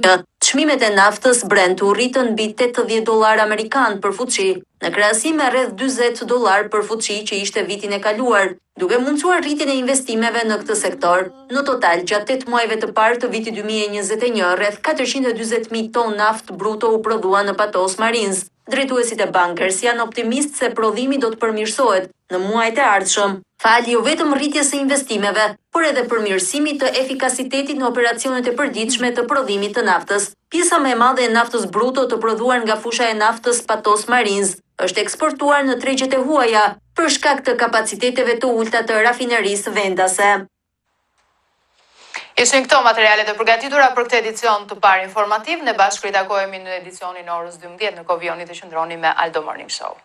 2021, çmimet e naftës Brent u rritën mbi $80 amerikan për fuçi, në krahasim me rreth $40 për fuçi që ishte vitin e kaluar, duke mundsuar rritjen e investimeve në këtë sektor. Në total, gjatë 8 muajve të parë të vitit 2021, rreth 440.000 ton naftë bruto u prodhua në Patos Marines. Drejtuesit e Bankers janë optimistë se prodhimi do të përmirësohet në muajt e ardhshëm, fali jo vetëm rritjes së investimeve, por edhe përmirësimit të efikasitetit në operacionet e përditshme të prodhimit të naftës. Pjesa më e madhe e naftës bruto të prodhuar nga fusha e naftës Patos Marines është eksportuar në tregjet e huaja për shkak të kapaciteteve të ulta të rafinerisë vendase. Ishin këto materialet e përgatitura për këtë edicion të parë informativ. Ne bashkë ritakohemi në edicionin orës 12 në kovionit të qëndroni me Aldo Morning Show.